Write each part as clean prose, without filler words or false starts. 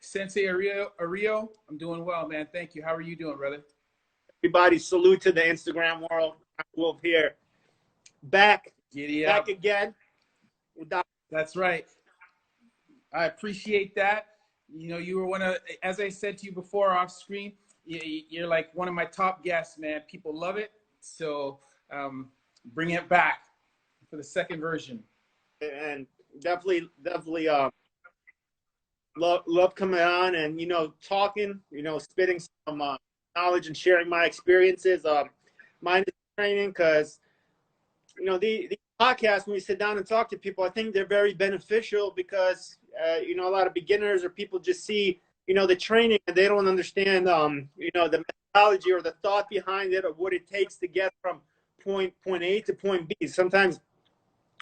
Sensei Ario, I'm doing well, man. Thank you. How are you doing, brother? Everybody, salute to the Instagram world. Wolf here. Back Giddy up. again. That's right. I appreciate that. You know, you were one of, as I said to you before off screen, you're like one of my top guests, man. People love it. So bring it back for the second version. And definitely love coming on and, talking, spitting some knowledge and sharing my experiences. Mine is training because, the podcasts, when we sit down and talk to people, I think they're very beneficial because, a lot of beginners or people just see, the training and they don't understand, the methodology or the thought behind it or what it takes to get from point A to point B. Sometimes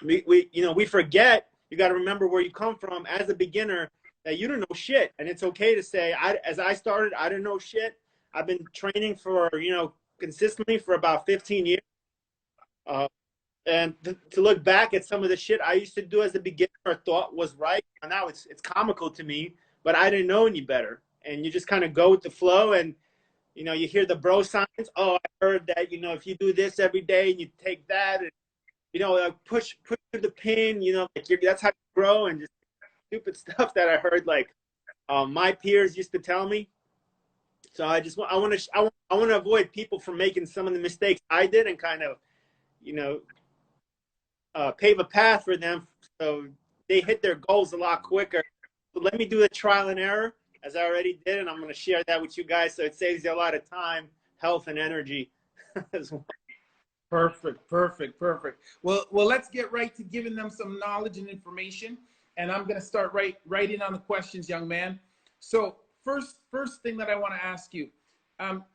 we forget. You got to remember where you come from as a beginner, that you don't know shit. And it's okay to say, as I started, I didn't know shit. I've been training for, consistently for about 15 years. And to look back at some of the shit I used to do as a beginner or thought was right, and now it's comical to me, but I didn't know any better. And you just kind of go with the flow, and you hear the bro signs. Oh, I heard that if you do this every day and you take that, and push through the pin, that's how you grow, and just stupid stuff that I heard my peers used to tell me. So I want to avoid people from making some of the mistakes I did and kind of pave a path for them so they hit their goals a lot quicker. So let me do the trial and error as I already did, and I'm going to share that with you guys so it saves you a lot of time, health, and energy as well. Perfect. Well, let's get right to giving them some knowledge and information, and I'm going to start right in on the questions, young man. So first thing that I want to ask you,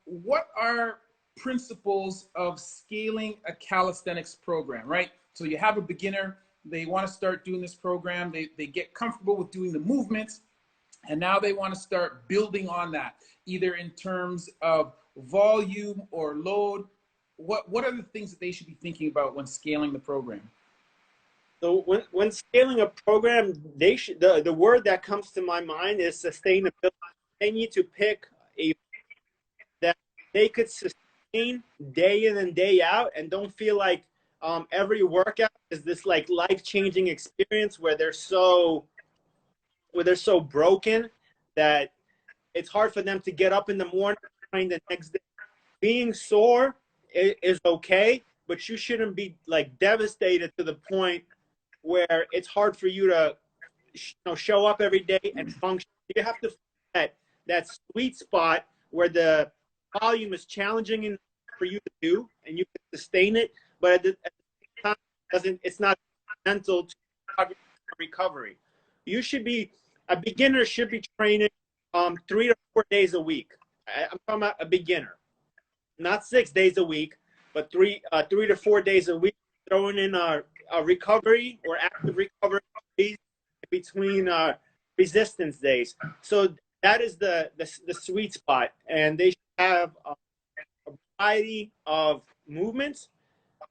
what are principles of scaling a calisthenics program, right? So you have a beginner, they want to start doing this program, they get comfortable with doing the movements, and now they want to start building on that, either in terms of volume or load. What are the things that they should be thinking about when scaling the program? So when scaling a program, the word that comes to my mind is sustainability. They need to pick a that they could sustain day in and day out, and don't feel like every workout is this life-changing experience where they're so broken that it's hard for them to get up in the morning and train the next day. Being sore is okay, but you shouldn't be devastated to the point where it's hard for you to show up every day and function. You have to find that sweet spot where the volume is challenging for you to do and you can sustain it, but at the time it's not mental to recovery. A beginner should be training 3 to 4 days a week. I'm talking about a beginner, not 6 days a week, but 3 to 4 days a week, throwing in a recovery or active recovery days between resistance days. So that is the sweet spot, and they should have a variety of movements.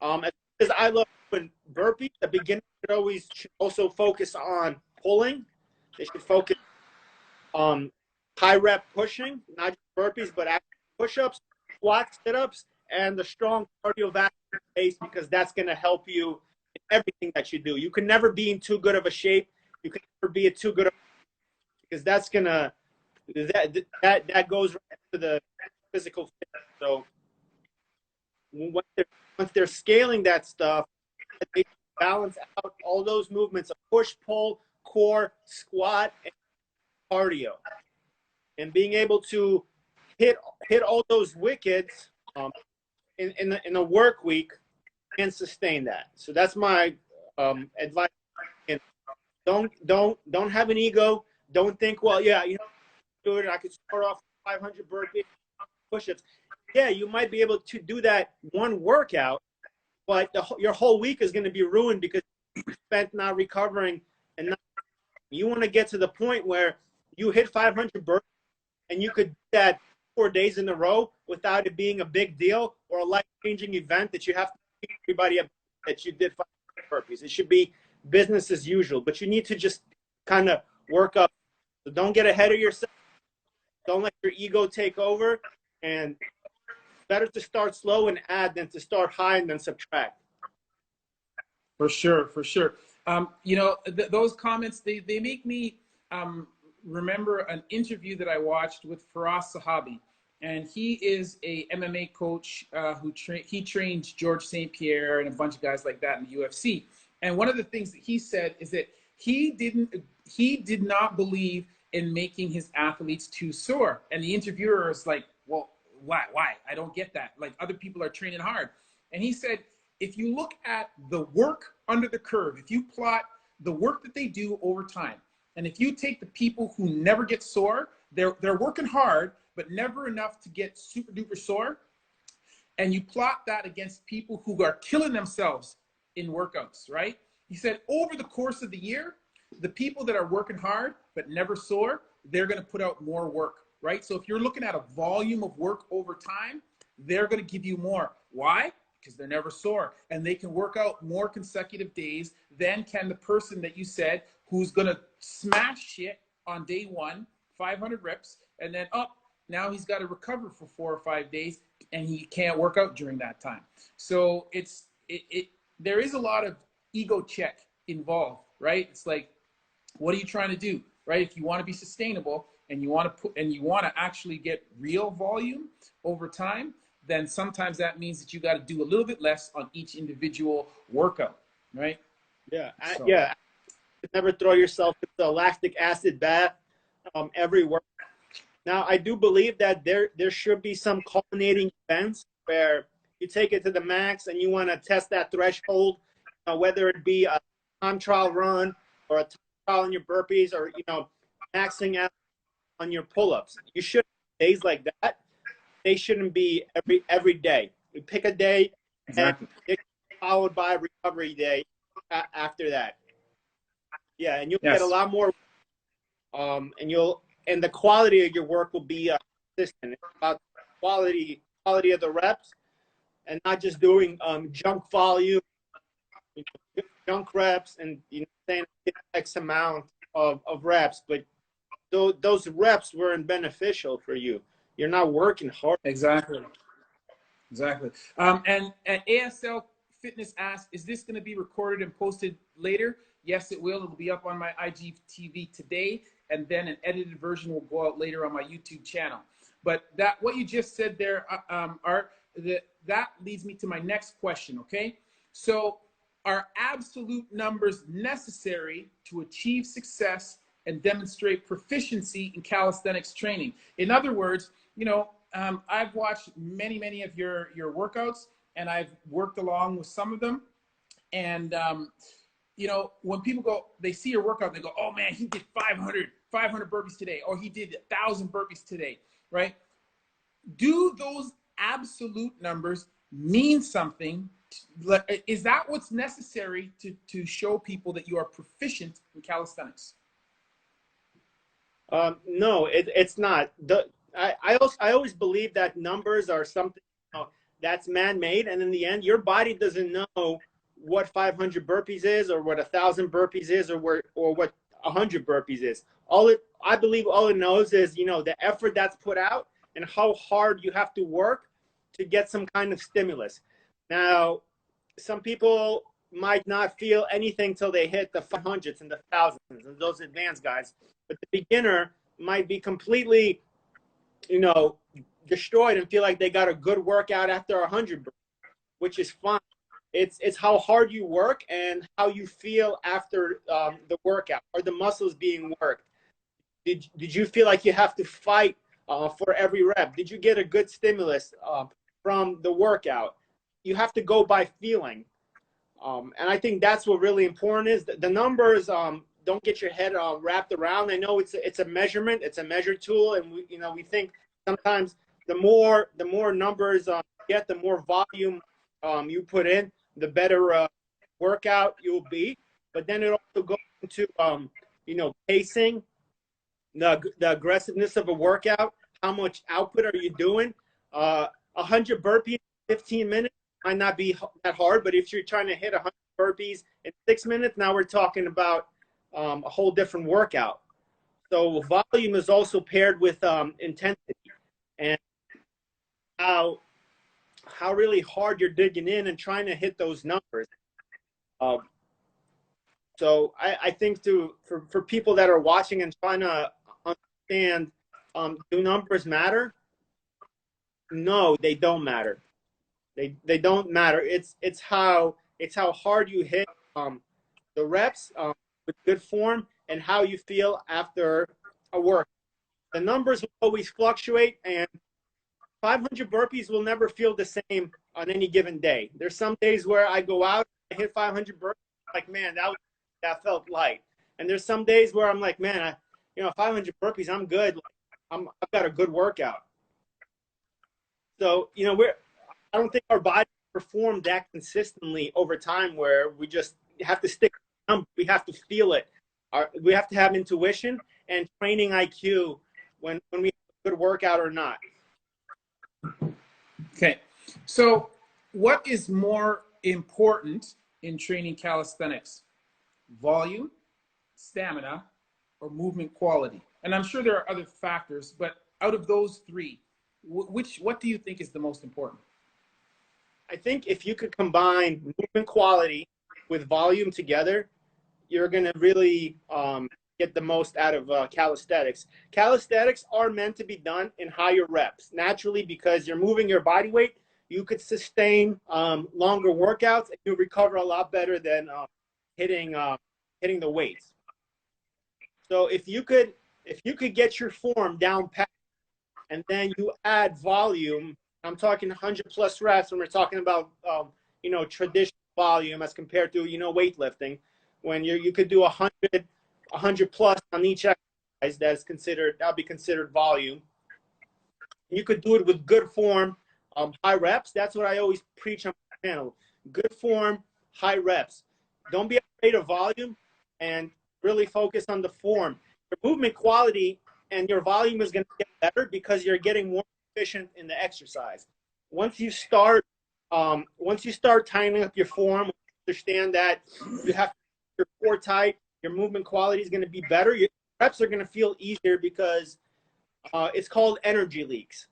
As I love doing burpees, the beginner should also focus on pulling. They should focus on high rep pushing, not just burpees, but active push-ups, squats, sit-ups, and the strong cardiovascular base, because that's going to help you in everything that you do. You can never be in too good of a shape. You can never be too good of, because that's going to that goes right to the physical fitness. So once they're scaling that stuff, they balance out all those movements of push, pull, core, squat, and cardio, and being able to hit all those wickets in a work week and sustain that. So that's my advice. And don't have an ego. Don't think, well, yeah, do it. I could start off 500 burpees, push-ups. Yeah, you might be able to do that one workout, but your whole week is going to be ruined because you spent not recovering. And you want to get to the point where you hit 500 burpees and you could do that 4 days in a row without it being a big deal or a life-changing event that you have to teach everybody that you did 500 burpees. It should be business as usual, but you need to just kind of work up So don't get ahead of yourself. Don't let your ego take over. And better to start slow and add than to start high and then subtract. For sure, for sure. You know, those comments, they make me remember an interview that I watched with Firas Sahabi. And he is a MMA coach he trains George St. Pierre and a bunch of guys like that in the UFC. And one of the things that he said is that he did not believe in making his athletes too sore. And the interviewer is like, well, why? I don't get that. Like, other people are training hard. And he said, if you look at the work under the curve, if you plot the work that they do over time, and if you take the people who never get sore, they're working hard, but never enough to get super duper sore, and you plot that against people who are killing themselves in workouts, right? He said, over the course of the year, the people that are working hard but never sore, they're going to put out more work, right? So if you're looking at a volume of work over time, they're going to give you more. Why? Because they're never sore, and they can work out more consecutive days than can the person that you said who's going to smash shit on day one, 500 reps, and then now he's got to recover for 4 or 5 days, and he can't work out during that time. So there is a lot of ego check involved, right? It's like, what are you trying to do, right? If you want to be sustainable and you want to actually get real volume over time, then sometimes that means that you got to do a little bit less on each individual workout, right? Yeah, so. Yeah. Never throw yourself into the lactic acid bath every work. Now, I do believe that there should be some culminating events where you take it to the max and you want to test that threshold, whether it be a time trial run or a time trial on your burpees, or maxing out on your pull-ups. You should days like that. They shouldn't be every day. You pick a day, exactly, and followed by a recovery day after that. Yeah, and you'll get a lot more, and the quality of your work will be consistent. It's about quality of the reps, and not just doing junk volume, junk reps, and saying X amount of reps, but those reps weren't beneficial for you. You're not working hard. Exactly. And ASL Fitness asked, is this going to be recorded and posted later? Yes, it will. It'll be up on my IGTV today, and then an edited version will go out later on my YouTube channel. But what you just said there, Art, that leads me to my next question, okay? So are absolute numbers necessary to achieve success and demonstrate proficiency in calisthenics training? In other words, I've watched many of your workouts, and I've worked along with some of them. And, when people they see your workout, they go, oh man, he did 500 burpees today, or he did 1,000 burpees today, right? Do those absolute numbers mean something? Is that what's necessary to show people that you are proficient in calisthenics? No, it's not. I always believe that numbers are something that's man-made, and in the end, your body doesn't know what 500 burpees is, or what 1,000 burpees is, or what 100 burpees is. I believe all it knows is the effort that's put out and how hard you have to work to get some kind of stimulus. Now, some people might not feel anything till they hit the 500s and the 1,000s and those advanced guys, but the beginner might be completely destroyed and feel like they got a good workout after 100 burpees, which is fine. It's how hard you work and how you feel after the workout. Are the muscles being worked? Did you feel like you have to fight for every rep? Did you get a good stimulus from the workout? You have to go by feeling. And I think that's what really important is. The numbers, don't get your head wrapped around. I know it's a measurement, it's a measure tool, and we think sometimes the more numbers you get, the more volume you put in, the better workout you'll be. But then it also goes into pacing, the aggressiveness of a workout. How much output are you doing? 100 burpees, 15 minutes might not be that hard, but if you're trying to hit 100 burpees in 6 minutes, now we're talking about a whole different workout. So volume is also paired with intensity, and how really hard you're digging in and trying to hit those numbers. Um, so I think for people that are watching and trying to understand, do numbers matter? No, they don't matter. They don't matter. It's how hard you hit the reps with good form and how you feel after a work. The numbers will always fluctuate, and 500 burpees will never feel the same on any given day. There's some days where I go out, I hit 500 burpees, like, man, that felt light. And there's some days where I'm like, man, 500 burpees, I'm good. I've got a good workout. So, I don't think our body perform that consistently over time where we just have to stick. We have to feel it. We have to have intuition and training IQ when we have a good workout or not. Okay. So what is more important in training calisthenics? Volume, stamina, or movement quality? And I'm sure there are other factors, but out of those three, what do you think is the most important? I think if you could combine movement quality with volume together, you're going to really get the most out of calisthenics. Calisthenics are meant to be done in higher reps. Naturally, because you're moving your body weight, you could sustain longer workouts and you'll recover a lot better than hitting the weights. So if you could get your form down pat and then you add volume, I'm talking 100 plus reps when we're talking about traditional volume as compared to weightlifting, when you could do 100 plus on each exercise, that'll be considered volume. You could do it with good form, high reps. That's what I always preach on my channel. Good form, high reps. Don't be afraid of volume and really focus on the form. Your movement quality and your volume is going to get better because you're getting more efficient in the exercise. Once you start tightening up your form, understand that you have your core tight, your movement quality is going to be better. Your reps are going to feel easier because it's called energy leaks.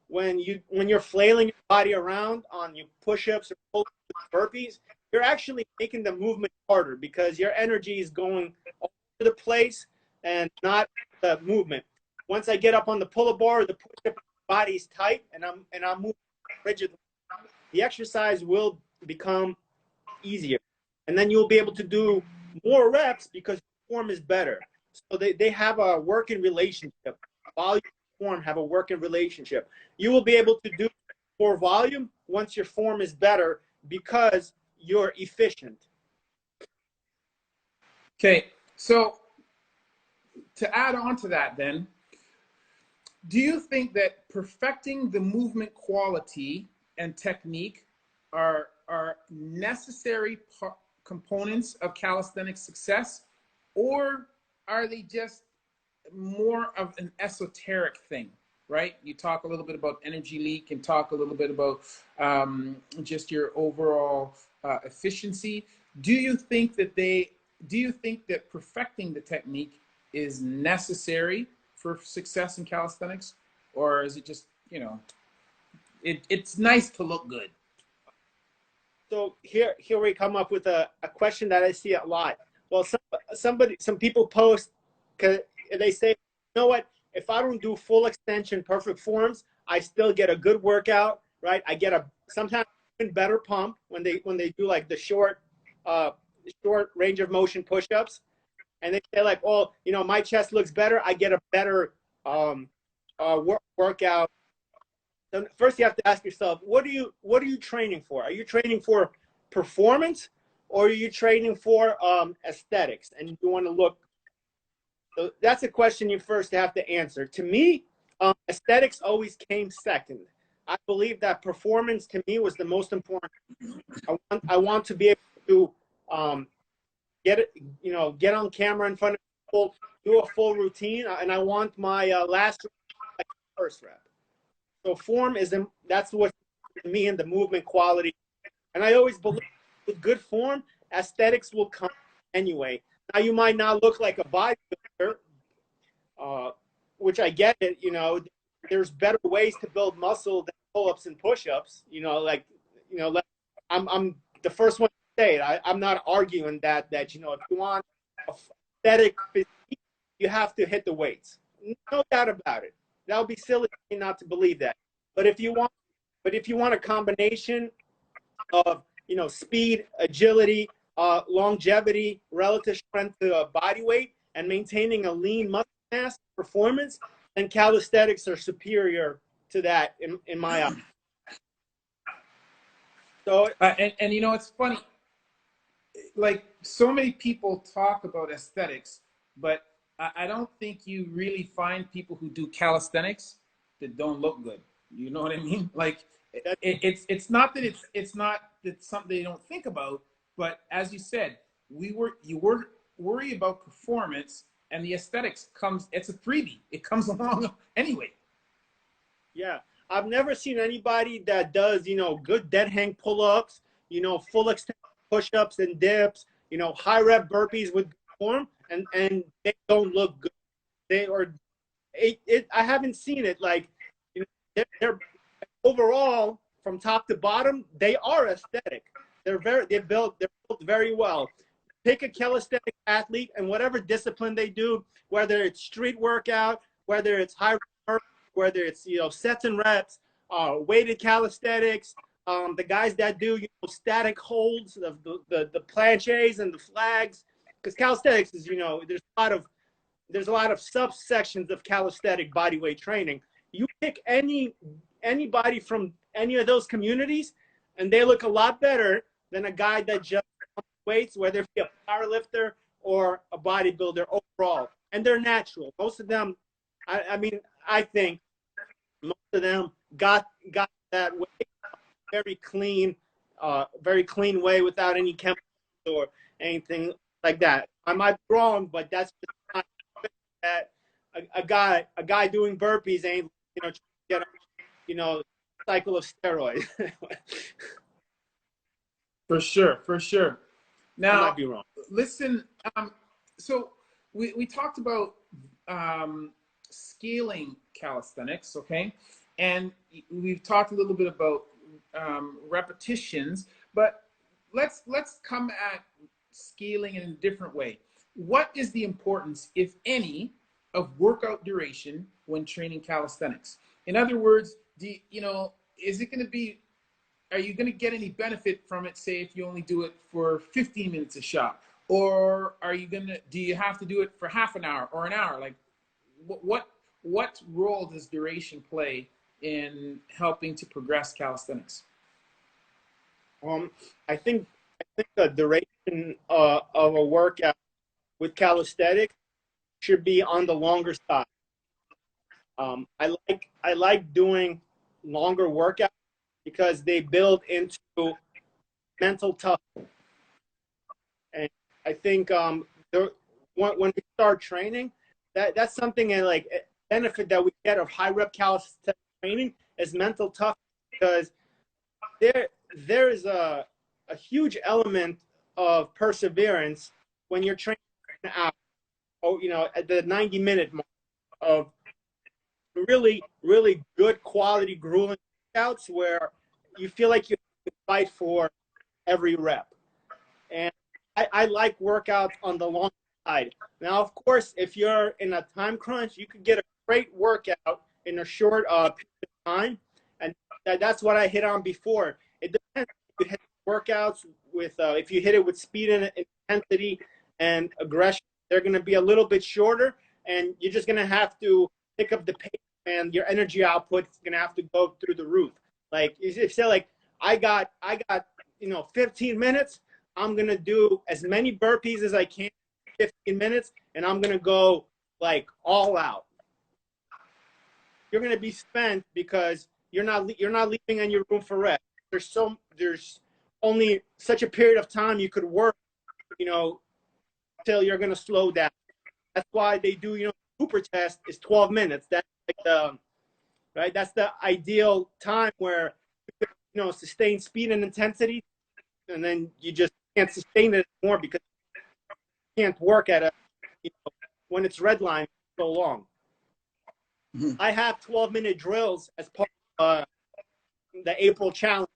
When you're flailing your body around on your push-ups or pull-ups, burpees, you're actually making the movement harder because your energy is going all over the place and not the movement. Once I get up on the pull-up bar or the push-up, body's tight and I'm moving rigidly, the exercise will become easier, and then you'll be able to do more reps because your form is better. So they have a working relationship. Volume and form have a working relationship. You will be able to do more volume once your form is better because you're efficient. Okay, so to add on to that then, do you think that perfecting the movement quality and technique are necessary components of calisthenics success, or are they just more of an esoteric thing, right? You talk a little bit about energy leak and talk a little bit about just your overall efficiency. Do you think that perfecting the technique is necessary for success in calisthenics, or is it just, it's nice to look good? So here we come up with a question that I see a lot. Well, some people post, cause they say, you know what? If I don't do full extension, perfect forms, I still get a good workout, right? I get sometimes even better pump when they do like the short range of motion push-ups, and they say like, oh, my chest looks better. I get a better workout. So first, you have to ask yourself, what are you training for? Are you training for performance, or are you training for aesthetics? And you want to look. So that's a question you first have to answer. To me, aesthetics always came second. I believe that performance to me was the most important. I want to be able to get on camera in front of people, do a full routine, and I want my last first rep. So form that's what to me in the movement quality. And I always believe with good form, aesthetics will come anyway. Now you might not look like a bodybuilder, which I get it. There's better ways to build muscle than pull-ups and push-ups. I'm the first one to say it. I'm not arguing that if you want a aesthetic physique, you have to hit the weights. No doubt about it. That would be silly not to believe that. But if you want a combination of speed, agility, longevity, relative strength to body weight, and maintaining a lean muscle mass performance, then calisthenics are superior to that in my eyes. So and it's funny, like so many people talk about aesthetics, but I don't think you really find people who do calisthenics that don't look good. You know what I mean? Like it's not that it's not that something they don't think about, but as you said, you worry about performance, and the aesthetics comes. It's a freebie. It comes along anyway. Yeah, I've never seen anybody that does good dead hang pull-ups, full extent push-ups and dips, high rep burpees with form, and they don't look good. I haven't seen it. Like they're overall from top to bottom, they are aesthetic. They're built very well. Pick a calisthenic athlete and whatever discipline they do, whether it's street workout, whether it's high rep, whether it's sets and reps, weighted calisthenics, the guys that do static holds of the planches and the flags, because calisthenics is there's a lot of subsections of calisthenic bodyweight training. You pick anybody from any of those communities, and they look a lot better than a guy that just weights, whether it be a power lifter or a bodybuilder overall. And they're natural. Most of them, I think most of them got that way, very clean way without any chemicals or anything like that. I might be wrong, but that's not that a guy doing burpees ain't trying to get a cycle of steroids. For sure. Now, I might be wrong. Listen, so we talked about scaling calisthenics, okay? And we've talked a little bit about repetitions, but let's come at scaling in a different way. What is the importance, if any, of workout duration when training calisthenics? In other words, is it going to be, are you going to get any benefit from it, say, if you only do it for 15 minutes a shot? Or do you have to do it for half an hour or an hour? Like, what role does duration play in helping to progress calisthenics? I think the duration of a workout with calisthenics should be on the longer side. I like doing longer workouts because they build into mental toughness. And I think when we start training, that's something and like benefit that we get of high rep calisthenics training is mental toughness, because there is a huge element of perseverance when you're training out, at the 90-minute mark of really, really good quality grueling workouts where you feel like you have to fight for every rep. And I like workouts on the long side. Now, of course, if you're in a time crunch, you could get a great workout in a short period of time. And that's what I hit on before. It depends if you hit workouts with, if you hit it with speed and intensity and aggression, they're going to be a little bit shorter, and you're just going to have to pick up the pace, and your energy output is going to have to go through the roof. Like, if you say, like, I got 15 minutes, I'm going to do as many burpees as I can in 15 minutes, and I'm going to go, like, all out. You're going to be spent because you're not leaving any room for rest. There's only such a period of time you could work, till you're going to slow down. That's why they do, Cooper test is 12 minutes. That's like right? That's the ideal time where you sustain speed and intensity, and then you just can't sustain it anymore because you can't work at when it's red line so long. Mhm. I have 12-minute drills as part of the April challenge.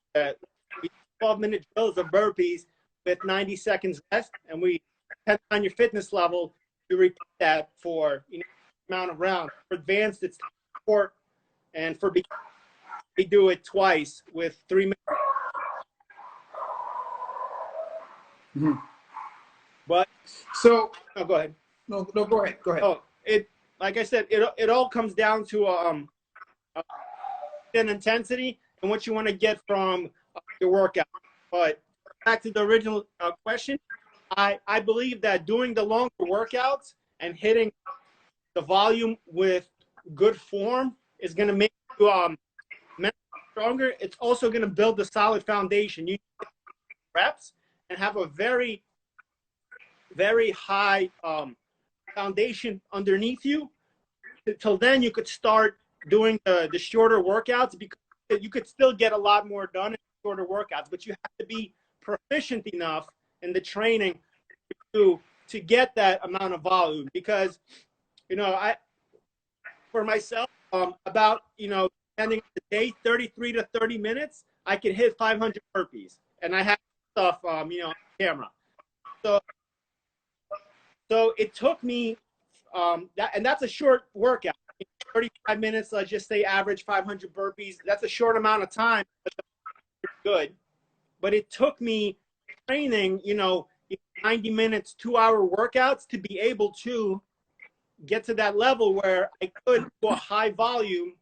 12-minute drills of burpees with 90 seconds rest, and we depending on your fitness level, you repeat that for amount of rounds. For advanced, it's 4, and for beginners, we do it twice with 3 minutes. Mhm. But So, go ahead. no, go ahead. Go ahead. Oh, like I said, it all comes down to an intensity and what you want to get from your workout. But back to the original question, I believe that doing the longer workouts and hitting the volume with good form is going to make you mentally stronger. It's also going to build a solid foundation. You need reps and have a very, very high foundation underneath you. Till then, you could start doing the shorter workouts, because you could still get a lot more done in shorter workouts, but you have to be proficient enough in the training to get that amount of volume. Because for myself, about depending on the day, 33 to 30 minutes, I could hit 500 burpees, and I have stuff on camera. So it took me that's a short workout, 35 minutes. Let's just say average 500 burpees. That's a short amount of time, but good. But it took me training 90 minutes, 2-hour workouts to be able to get to that level where I could do a high volume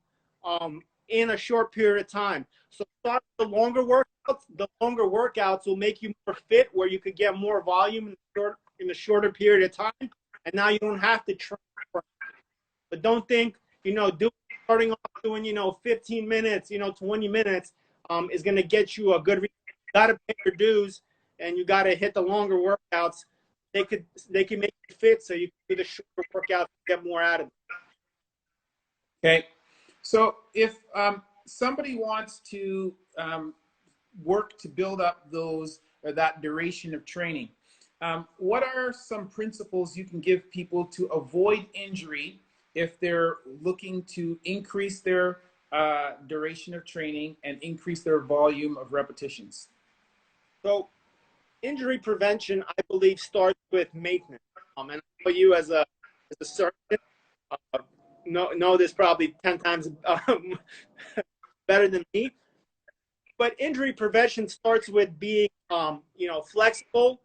in a short period of time. So start with the longer workouts. The longer workouts will make you more fit, where you could get more volume in a shorter period of time. And now you don't have to train. But don't think, starting off doing, 15 minutes, 20 minutes is going to get you a good result. You got to pay your dues, and you got to hit the longer workouts. They can make you fit, so you can do the shorter workouts and get more out of it. Okay. So if somebody wants to work to build up that duration of training, what are some principles you can give people to avoid injury if they're looking to increase their duration of training and increase their volume of repetitions? So injury prevention, I believe, starts with maintenance. And I know you as a surgeon know this probably 10 times better than me. But injury prevention starts with being, flexible,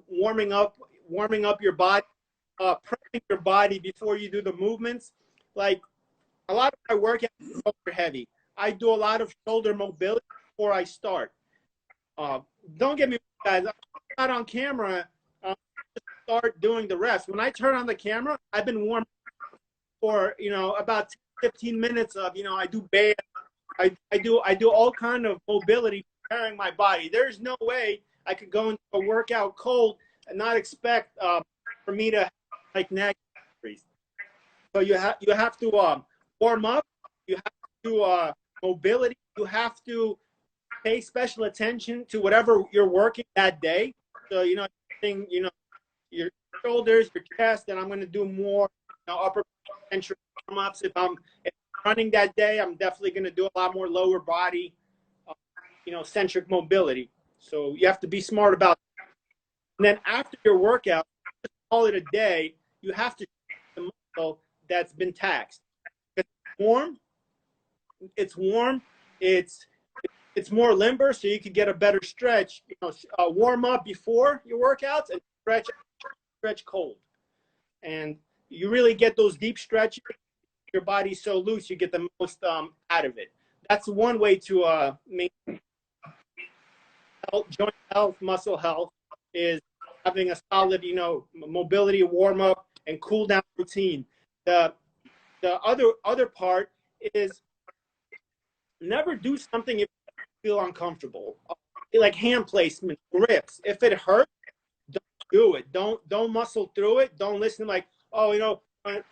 warming up your body, prepping your body before you do the movements. Like, a lot of my workouts is shoulder heavy. I do a lot of shoulder mobility before I start. Don't get me wrong, guys. I'm not on camera. Start doing the rest. When I turn on the camera, I've been warm for about 15 minutes of I do bands. I do all kind of mobility, preparing my body. There's no way I could go into a workout cold and not expect for me to like neck injuries. So you have to warm up. You have to do mobility. You have to pay special attention to whatever you're working that day. So your shoulders, your chest, and I'm going to do more upper centric warm-ups. If I'm running that day, I'm definitely going to do a lot more lower body, centric mobility. So you have to be smart about it. And then after your workout, just call it a day. You have to the muscle that's been taxed. It's warm. It's more limber, so you can get a better stretch. Warm up before your workouts and stretch cold. And you really get those deep stretches. Your body's so loose, you get the most out of it. That's one way to maintain joint health, muscle health, is having a solid, mobility, warm up, and cool down routine. The other part is never do something if you feel uncomfortable, like hand placement, grips. If it hurts, don't do it. Don't muscle through it. Don't listen like, my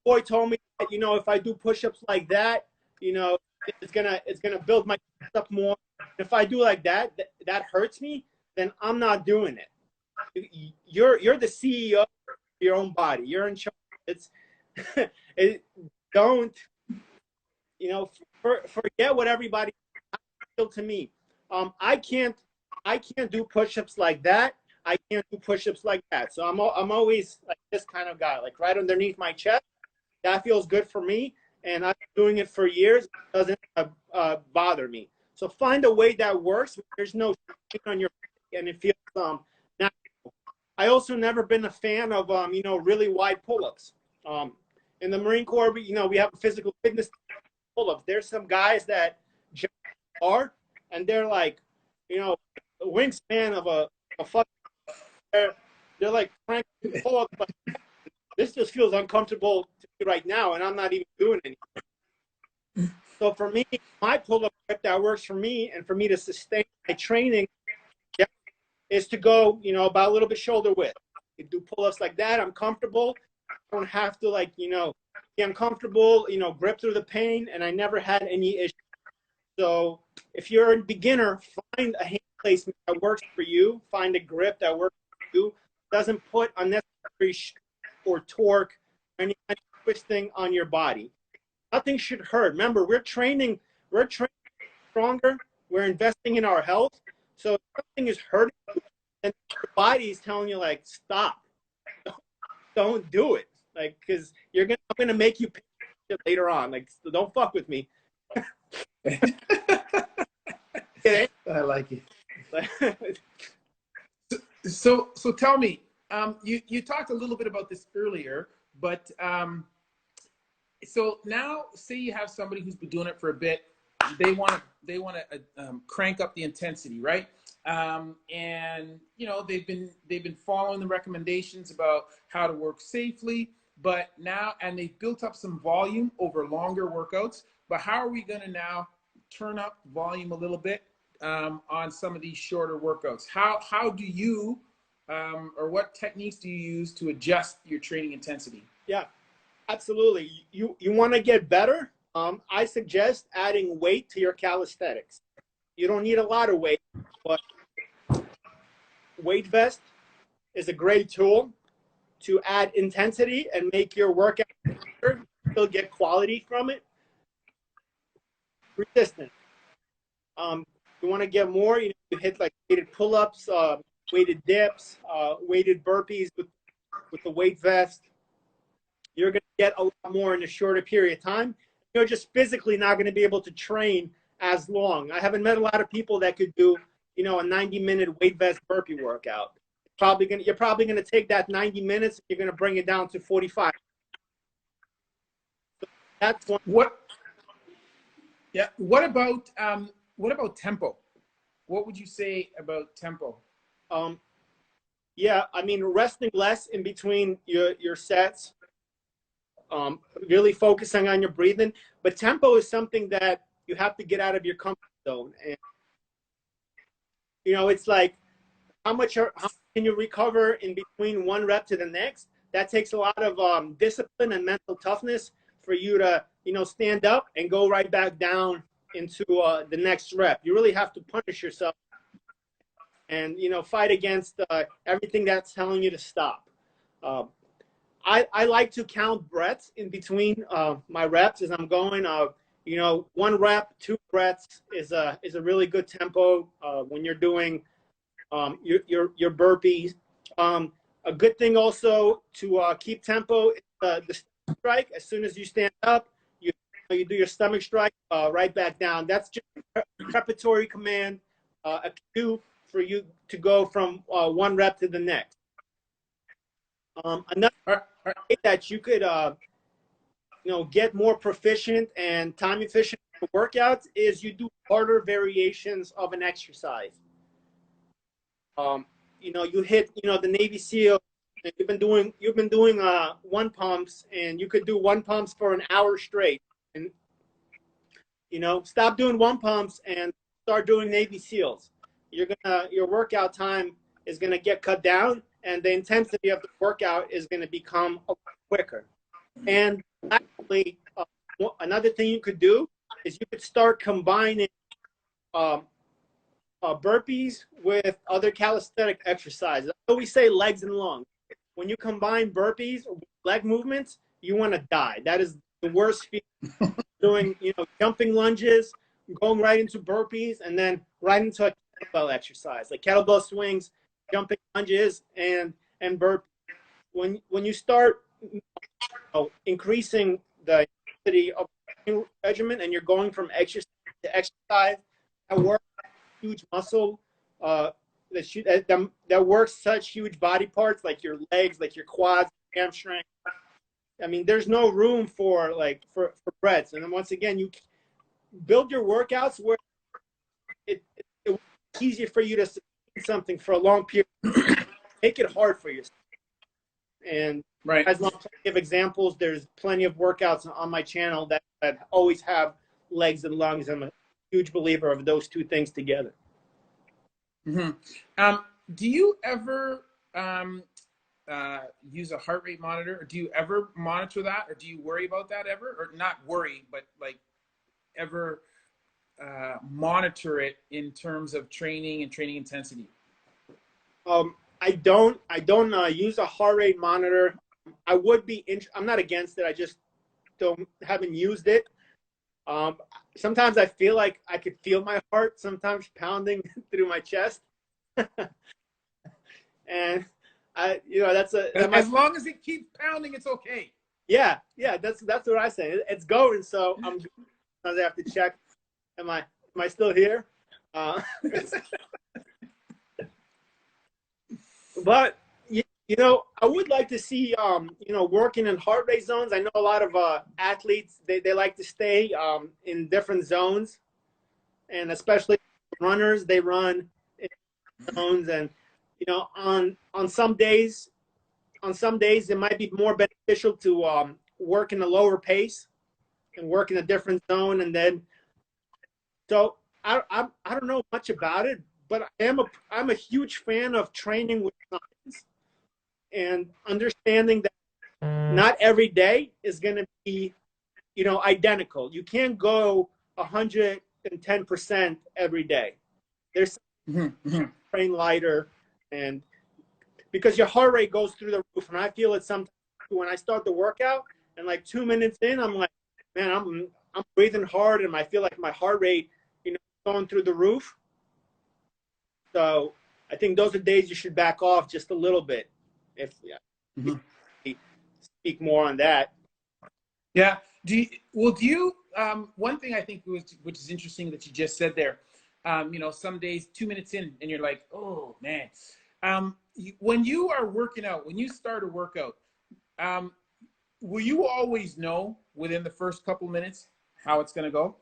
boy told me that, if I do push-ups like that, it's gonna build my up more. If I do like that hurts me, then I'm not doing it. You're the CEO of your own body. You're in charge. Don't you know, forget what everybody feel to me. I can't do push-ups like that. I can't do push-ups like that. So I'm always like this kind of guy, like right underneath my chest. That feels good for me, and I've been doing it for years. It doesn't bother me. So find a way that works. There's no strain on your body, and it feels natural. I also never been a fan of you know, really wide pull-ups. In the Marine Corps, you know, we have a physical fitness pull-ups. There's some guys that just are, and they're like, you know, a wingspan of a fucking. They're like cranking pull-ups, but this just feels uncomfortable to me right now, and I'm not even doing anything. So for me, my pull-up grip that works for me, and for me to sustain my training, is to go, you know, about a little bit shoulder width. You do pull-ups like that. I'm comfortable. I don't have to, like, you know, be uncomfortable, you know, grip through the pain, and I never had any issues. So if you're a beginner, find a hand placement that works for you. Find a grip that works for you. Doesn't put unnecessary stress or torque or any kind of twisting on your body. Nothing should hurt. Remember, we're training stronger. We're investing in our health. So if something is hurting, and your body is telling you, like, stop. Don't do it. Like, because I'm gonna make you pay later on. Like, so don't fuck with me. I like it. So tell me, you talked a little bit about this earlier, but so now say you have somebody who's been doing it for a bit, they want to crank up the intensity, right? And you know, they've been following the recommendations about how to work safely, but now, and they've built up some volume over longer workouts. But how are we going to now turn up volume a little bit on some of these shorter workouts? How do you or what techniques do you use to adjust your training intensity? Yeah, absolutely. You want to get better? I suggest adding weight to your calisthenics. You don't need a lot of weight, but weight vest is a great tool to add intensity and make your workout better. Still get quality from it. Resistance. You want to get more, you hit like weighted pull-ups, weighted dips, weighted burpees with the weight vest. You're going to get a lot more in a shorter period of time. You're just physically not going to be able to train as long. I haven't met a lot of people that could do, you know, a 90-minute weight vest burpee workout. You're probably going to take that 90 minutes. You're going to bring it down to 45. So that's one. Yeah. What about tempo? What would you say about tempo? Yeah, I mean, resting less in between your sets, really focusing on your breathing. But tempo is something that you have to get out of your comfort zone. And, you know, it's like how can you recover in between one rep to the next? That takes a lot of discipline and mental toughness for you to, you know, stand up and go right back down into the next rep. You really have to punish yourself and, you know, fight against everything that's telling you to stop. I like to count breaths in between my reps as I'm going. You know, 1 rep, 2 breaths is a really good tempo when you're doing your burpees. A good thing also to keep tempo is the stomach strike. As soon as you stand up, you do your stomach strike right back down. That's just a preparatory command, a cue for you to go from 1 rep to the next. Another way that you could you know, get more proficient and time efficient workouts is you do harder variations of an exercise. You know, you hit, you know, the Navy SEAL, and you've been doing 1 pumps, and you could do 1 pumps for an hour straight, and, you know, stop doing 1 pumps and start doing Navy SEALs. Your workout time is gonna get cut down, and the intensity of the workout is gonna become a lot quicker. And actually, another thing you could do is you could start combining burpees with other calisthenic exercises. So we say legs and lungs. When you combine burpees with leg movements, you want to die. That is the worst feeling doing, you know, jumping lunges, going right into burpees, and then right into a kettlebell exercise, like kettlebell swings, jumping lunges, and burpees. When you start, you know, increasing the intensity of the regimen, and you're going from exercise to exercise, that works huge muscle, that works such huge body parts like your legs, like your quads, hamstring. I mean, there's no room for breads. And then once again, you build your workouts where it's easier for you to sustain something for a long period. Make it hard for yourself. And right. as long as I give examples, there's plenty of workouts on my channel that always have legs and lungs. I'm a huge believer of those two things together. Mm-hmm. Do you ever use a heart rate monitor, or do you ever monitor that, or do you worry about that ever, or not worry, but like ever monitor it in terms of training and training intensity? I don't use a heart rate monitor. I would be I'm not against it. I just haven't used it. Sometimes I feel like I could feel my heart sometimes pounding through my chest. And that's as long as it keeps pounding, it's okay. Yeah, that's what I say. It's going, so I'm good. Sometimes I have to check. Am I still here? But I would like to see working in heart rate zones. I know a lot of athletes, they like to stay in different zones, and especially runners, they run in zones. And on some days it might be more beneficial to work in a lower pace and work in a different zone. And then so I don't know much about it, but I'm a huge fan of training with science and understanding that not every day is going to be identical. You can't go 110% every day. There's train lighter, and because your heart rate goes through the roof. And I feel it sometimes when I start the workout, and like 2 minutes in, I'm like, man, I'm breathing hard, and I feel like my heart rate going through the roof. So I think those are days you should back off just a little bit. If speak more on that. Yeah. Do you one thing I think which is interesting that you just said there, some days 2 minutes in and you're like, oh man. When you are working out, when you start a workout, will you always know within the first couple minutes how it's going to go?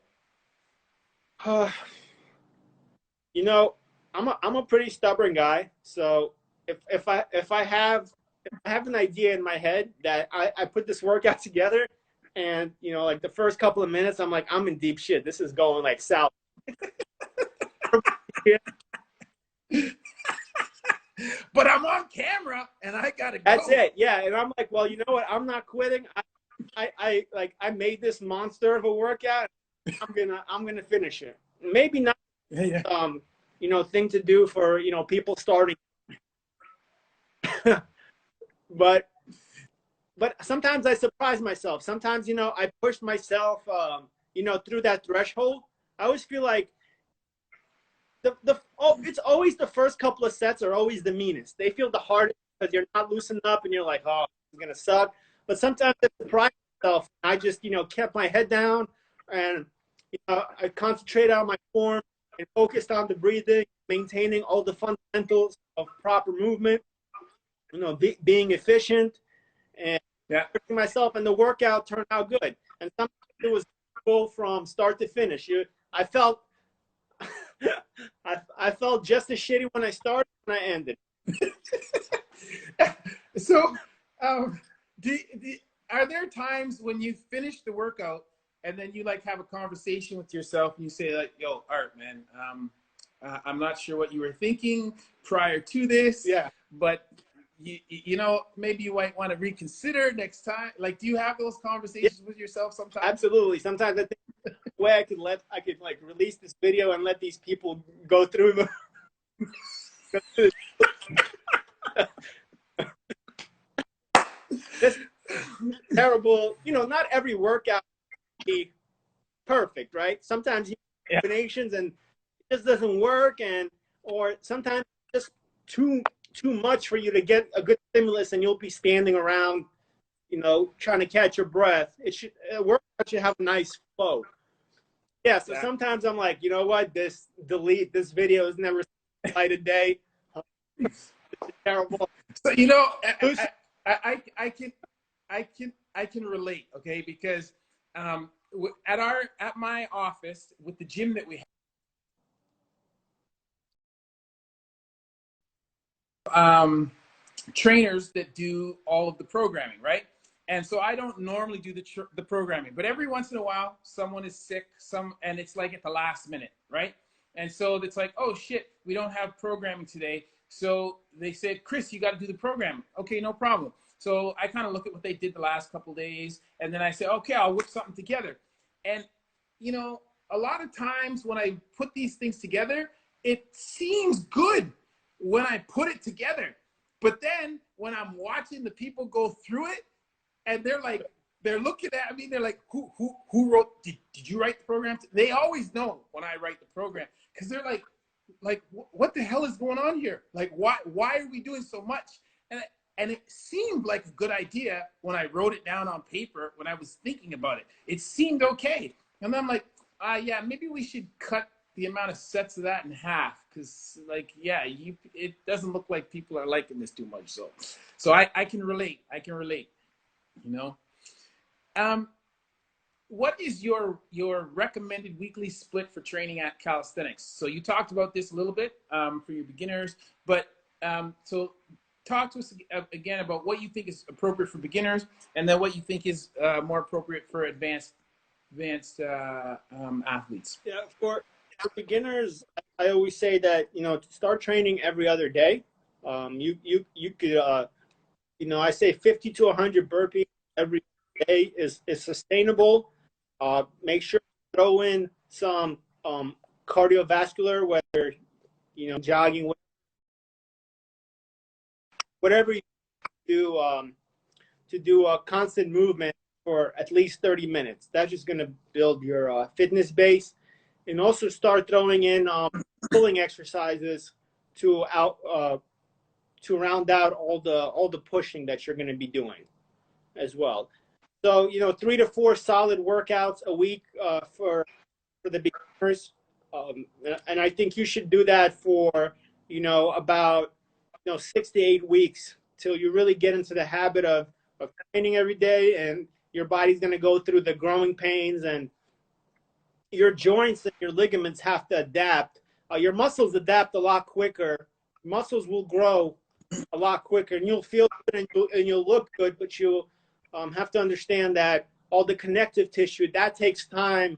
I'm a pretty stubborn guy. So if I have an idea in my head that I put this workout together, and like the first couple of minutes, I'm like, I'm in deep shit. This is going like south. But I'm on camera and I gotta go. That's it. Yeah. And I'm like, well, you know what? I'm not quitting. I made this monster of a workout. I'm gonna finish it. Maybe not thing to do for people starting. but sometimes I surprise myself. Sometimes I push myself through that threshold. I always feel like it's always the first couple of sets are always the meanest. They feel the hardest because you're not loosened up and you're like, oh, it's gonna suck. But sometimes I surprise myself. I just kept my head down, and I concentrated on my form and focused on the breathing, maintaining all the fundamentals of proper movement, being efficient, and pushing myself. And the workout turned out good. And sometimes it was cool from start to finish. I felt I felt just as shitty when I started and I ended. So, are there times when you finish the workout and then you like have a conversation with yourself and you say like, yo, Art, man, I'm not sure what you were thinking prior to this, but maybe you might want to reconsider next time. Like, do you have those conversations with yourself sometimes? Absolutely. Sometimes I think the way I could like release this video and let these people go through this terrible, not every workout be perfect, right? Sometimes you Yeah. combinations and it just doesn't work, or sometimes it's just too much for you to get a good stimulus, and you'll be standing around, trying to catch your breath. Workout should have a nice flow. Yeah, so sometimes I'm like, you know what? Delete this video is never seen light of day. This is terrible. So I can relate, okay? Because at my office with the gym that we have, trainers that do all of the programming, right? And so I don't normally do the programming, but every once in a while, someone is sick, and it's like at the last minute, right? And so it's like, oh shit, we don't have programming today. So they said, Chris, you got to do the programming. Okay, no problem. So I kind of look at what they did the last couple of days, and then I say, okay, I'll whip something together. And a lot of times when I put these things together, it seems good when I put it together. But then when I'm watching the people go through it, and they're looking at me, they're like, who wrote, did you write the program? They always know when I write the program, because they're like, what the hell is going on here? Like, why are we doing so much? And it seemed like a good idea when I wrote it down on paper, when I was thinking about it. It seemed okay. And then I'm like, yeah, maybe we should cut the amount of sets of that in half, because it doesn't look like people are liking this too much. So I can relate. What is your recommended weekly split for training at Calisthenics? So you talked about this a little bit for your beginners, but so talk to us again about what you think is appropriate for beginners, and then what you think is more appropriate for advanced athletes. Yeah, for beginners, I always say that to start training every other day. You could I say 50 to 100 burpees every day is sustainable. Make sure to throw in some cardiovascular, whether jogging, whatever you do, to do a constant movement for at least 30 minutes. That's just going to build your fitness base. And also start throwing in pulling exercises to round out all the pushing that you're going to be doing as well. So 3 to 4 solid workouts a week for the beginners, and I think you should do that for about 6 to 8 weeks till you really get into the habit of training every day, and your body's going to go through the growing pains, and your joints and your ligaments have to adapt. Your muscles adapt a lot quicker. Muscles will grow a lot quicker, and you'll feel good and you'll look good, but you'll have to understand that all the connective tissue, that takes time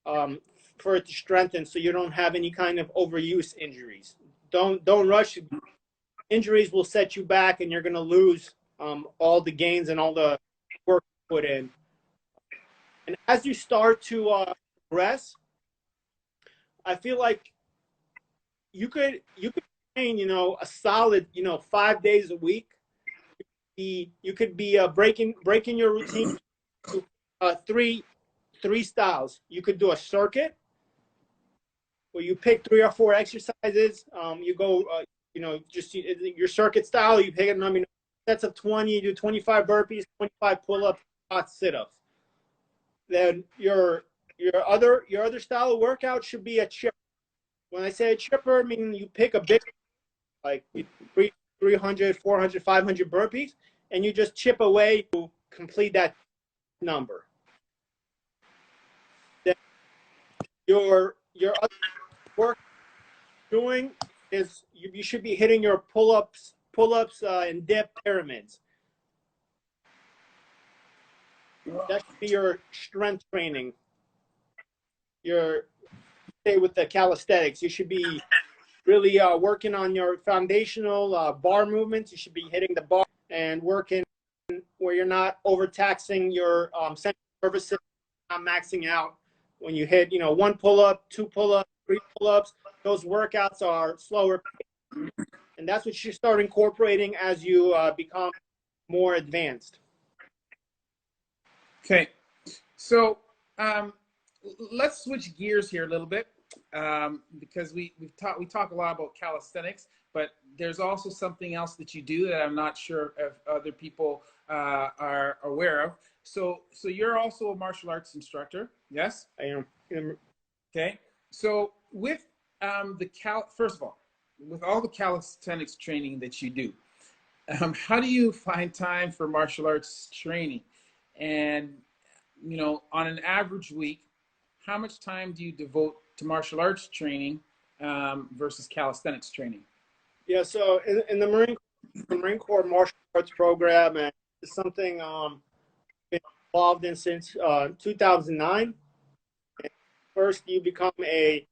for it to strengthen, so you don't have any kind of overuse injuries. Don't rush. Injuries will set you back, and you're going to lose all the gains and all the work you put in. And as you start to progress, I feel like you could train a solid 5 days a week. You could be breaking your routine to three styles. You could do a circuit where you pick 3 or 4 exercises. You go just your circuit style. You pick it. Sets of 20. You do 25 burpees, 25 pull-ups, sit-ups. Then your other style of workout should be a chipper. When I say a chipper, I mean you pick a big, like 300, 400, 500 burpees, and you just chip away to complete that number. Then your other work doing is you should be hitting your pull-ups and dip pyramids. That should be your strength training. Say with the calisthenics, you should be really working on your foundational bar movements. You should be hitting the bar and working where you're not overtaxing your central nervous system, not maxing out. When you hit 1 pull-up, 2 pull-ups, 3 pull-ups, those workouts are slower, and that's what you start incorporating as you become more advanced. Okay, so let's switch gears here a little bit, because we talk a lot about calisthenics, but there's also something else that you do that I'm not sure if other people are aware of. So you're also a martial arts instructor, yes? I am. Okay. So with first of all, with all the calisthenics training that you do, how do you find time for martial arts training? And on an average week, how much time do you devote to martial arts training versus calisthenics training? Yeah, so in the Marine Corps martial arts program, and it's something been involved in since 2009. First, you become a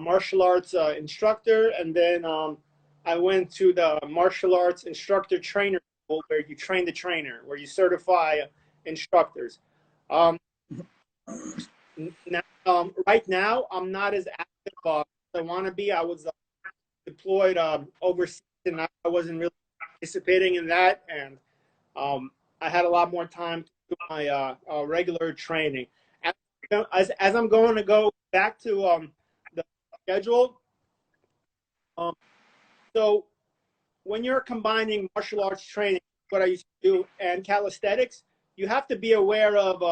martial arts instructor, and then I went to the martial arts instructor trainer school, where you train the trainer, where you certify instructors. Right now, I'm not as active as I want to be. I was deployed overseas, and I wasn't really participating in that, and I had a lot more time to do my regular training. As I'm going to go back to the schedule, so when you're combining martial arts training, what I used to do, and calisthenics, you have to be aware of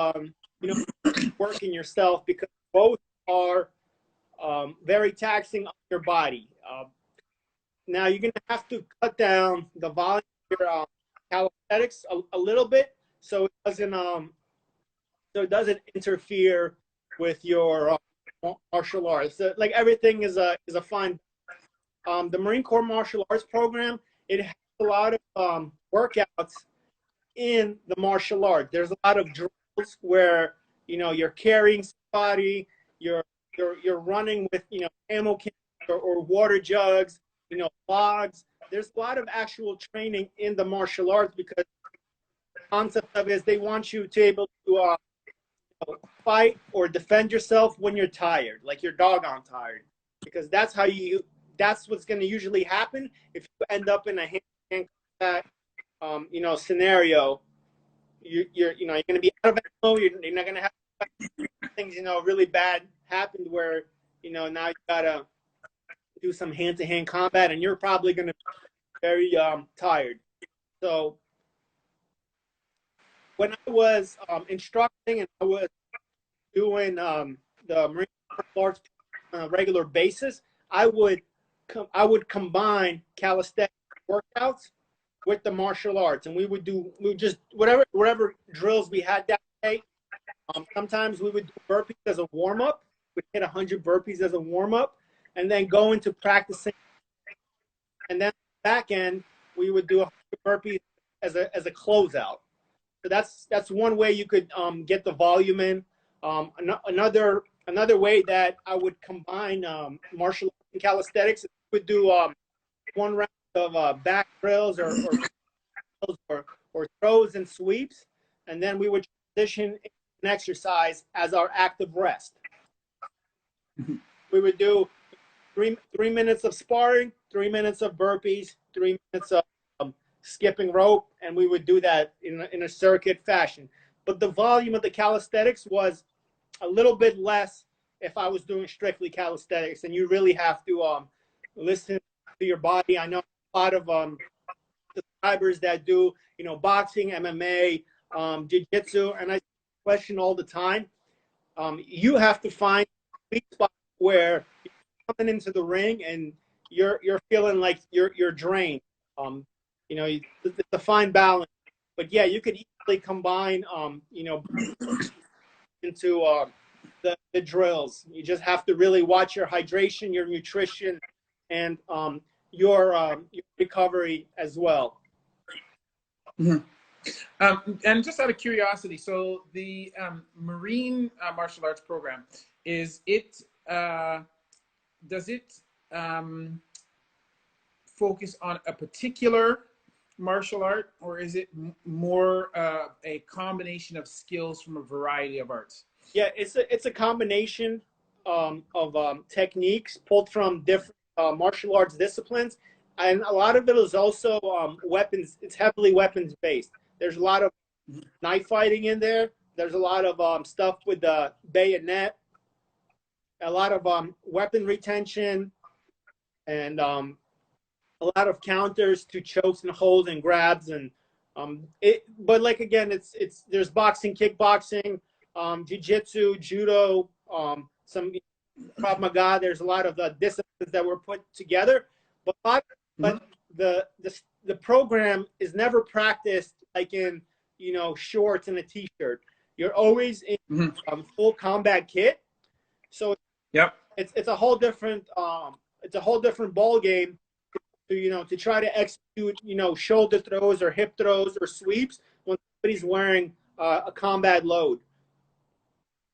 working yourself, because both are very taxing on your body. Now you're going to have to cut down the volume of your calisthenics a little bit, so it doesn't interfere with your martial arts. So, like, everything is a fine. The Marine Corps martial arts program, it has a lot of workouts in the martial art. There's a lot of drills where you're carrying somebody, you're running with ammo cans or water jugs, logs. There's a lot of actual training in the martial arts, because the concept of it is they want you to be able to fight or defend yourself when you're tired, like you're doggone tired, because that's what's going to usually happen if you end up in a hand-to-hand combat scenario. You're going to be out of ammo. You're not going to have things really bad happened where now you gotta do some hand-to-hand combat, and you're probably going to be very tired. So when I was instructing and I was doing the Marine martial arts on a regular basis, I would combine calisthenics workouts with the martial arts, and we would just whatever drills we had that day. Sometimes we would do burpees as a warm-up. We'd hit 100 burpees as a warm-up, and then go into practicing. And then back end, we would do 100 burpees as a closeout. So that's one way you could get the volume in. Another way that I would combine martial arts and calisthenics, we would do one round of back drills or throws and sweeps, and then we would transition an exercise as our active rest. We would do three minutes of sparring, 3 minutes of burpees, 3 minutes of skipping rope, and we would do that in a circuit fashion. But the volume of the calisthenics was a little bit less if I was doing strictly calisthenics, and you really have to listen to your body. I know a lot of subscribers that do boxing, MMA, jiu-jitsu, and I question all the time. You have to find a sweet spot where you're coming into the ring and you're feeling like you're drained. It's a fine balance. But yeah, you could easily combine into the drills. You just have to really watch your hydration, your nutrition, and your recovery as well. Mm-hmm. And just out of curiosity, so the Marine martial arts program, does it focus on a particular martial art, or is it more a combination of skills from a variety of arts? Yeah, it's a combination of techniques pulled from different martial arts disciplines, and a lot of it is also weapons. It's heavily weapons based. There's a lot of knife fighting in there. There's a lot of stuff with the bayonet, a lot of weapon retention, and a lot of counters to chokes and holds and grabs, and but like again, it's there's boxing, kickboxing, jiu-jitsu, judo, some Krav Maga. There's a lot of disciplines that were put together, but the program is never practiced like in shorts and a t-shirt. You're always in full combat kit, so Yep. it's a whole different ball game to try to execute shoulder throws or hip throws or sweeps when somebody's wearing a combat load.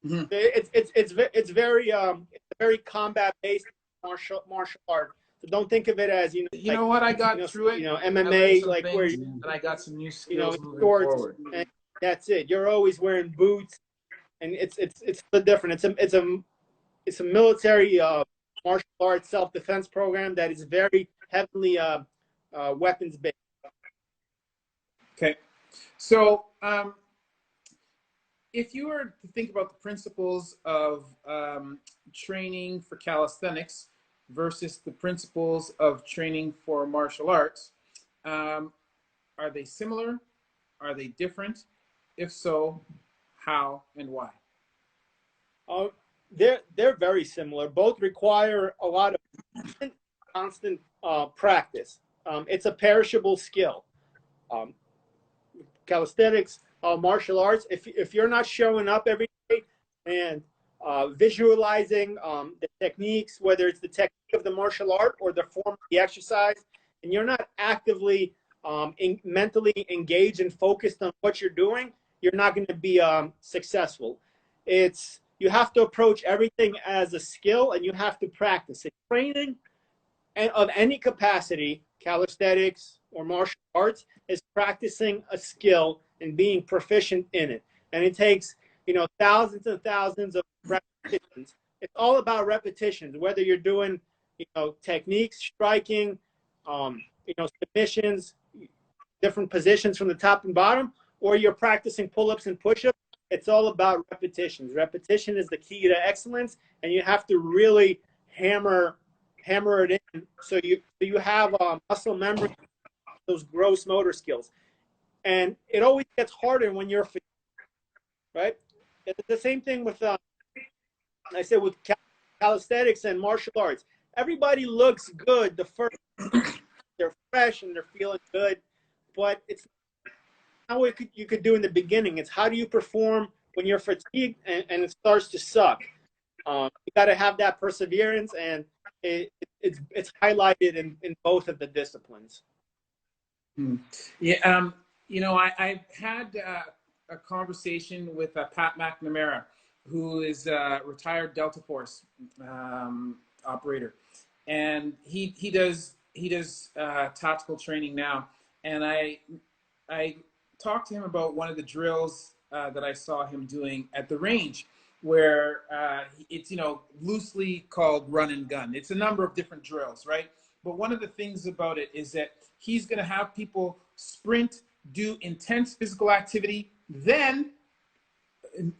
It's very combat based martial art. So don't think of it as know what, I got through it. MMA, like where and I got some new skills moving shorts, forward. and that's it. You're always wearing boots, and it's a different. It's a military martial arts self-defense program that is very heavily weapons based. Okay, so if you were to think about the principles of training for calisthenics versus the principles of training for martial arts, are they similar? Are they different? If so, how and why? They're very similar. Both require a lot of constant practice. It's a perishable skill. Calisthenics, martial arts, if you're not showing up every day and visualizing the techniques, whether it's the technique of the martial art or the form of the exercise, and you're not actively mentally engaged and focused on what you're doing, you're not going to be successful. You have to approach everything as a skill, and you have to practice it. Training and of any capacity, calisthenics or martial arts, is practicing a skill and being proficient in it. And it takes, thousands and thousands of repetitions. It's all about repetitions, whether you're doing, techniques, striking, submissions, different positions from the top and bottom, or you're practicing pull-ups and push-ups. It's all about repetitions. Repetition is the key to excellence, and you have to really hammer it in so you have muscle memory, those gross motor skills. And it always gets harder when you're fatigued, right? It's the same thing with I said with calisthenics and martial arts. Everybody looks good the first they're fresh and they're feeling good, but it's not what you could do in the beginning. It's how do you perform when you're fatigued and it starts to suck. You got to have that perseverance, and it's highlighted in both of the disciplines. Yeah, I've had a conversation with Pat McNamara, who is a retired Delta Force operator, and he does tactical training now. And I talked to him about one of the drills that I saw him doing at the range, where it's loosely called run and gun. It's a number of different drills, right? But one of the things about it is that he's going to have people sprint, do intense physical activity, then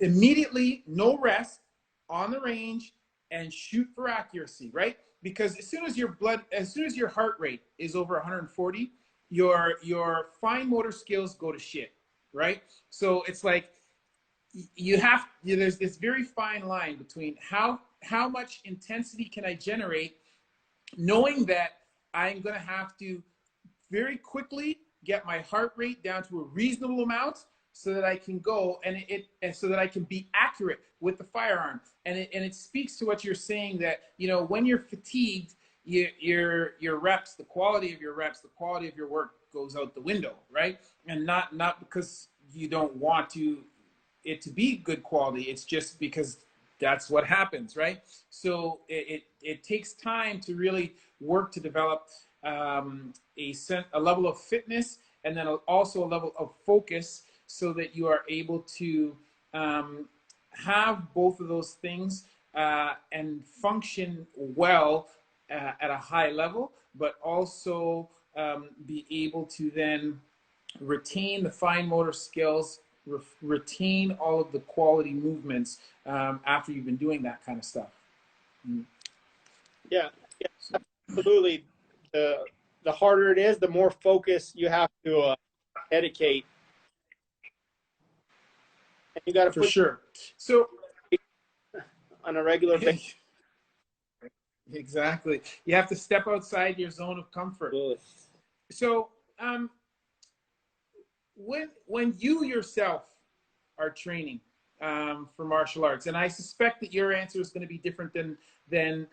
immediately, no rest, on the range, and shoot for accuracy, right? Because as soon as your heart rate is over 140, your fine motor skills go to shit, right? So it's like there's this very fine line between how much intensity can I generate, knowing that I'm going to have to very quickly get my heart rate down to a reasonable amount so that I can go and so that I can be accurate with the firearm. And it speaks to what you're saying, that when you're fatigued, your reps, the quality of your reps, the quality of your work goes out the window, right? And not because you don't want it to be good quality. It's just because that's what happens, right? So it takes time to really work to develop a level of fitness, and then also a level of focus, so that you are able to have both of those things and function well at a high level, but also be able to then retain the fine motor skills, retain all of the quality movements after you've been doing that kind of stuff. Yeah, yeah, absolutely. The harder it is, the more focus you have to dedicate, and you got to For put sure. So on a regular basis. exactly, you have to step outside your zone of comfort. Absolutely. So when you yourself are training for martial arts, and I suspect that your answer is going to be different than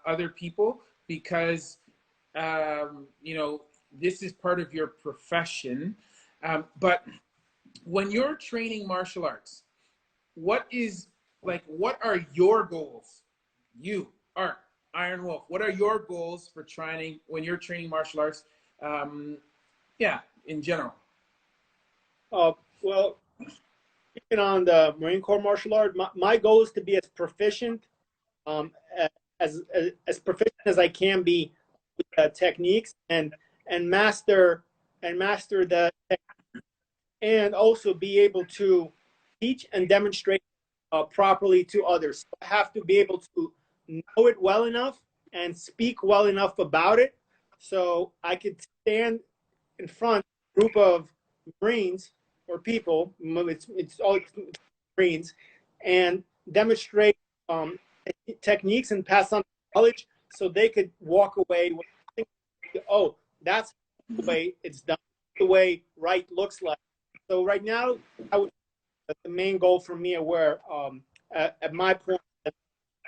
other people because you know, this is part of your profession. But when you're training martial arts, what is what are your goals? You, Art, Iron Wolf, what are your goals for training when you're training martial arts? Um, yeah, in general. Well, speaking on the Marine Corps martial art, my goal is to be as proficient, um, as proficient as I can be with techniques, and master the, and also be able to teach and demonstrate properly to others. So I have to be able to know it well enough and speak well enough about it, so I could stand in front of a group of Marines or people. It's all Marines, and demonstrate techniques and pass on knowledge, so they could walk away with, oh, that's the way it's done, the way right looks like. So right now, I would, the main goal for me, where at my point as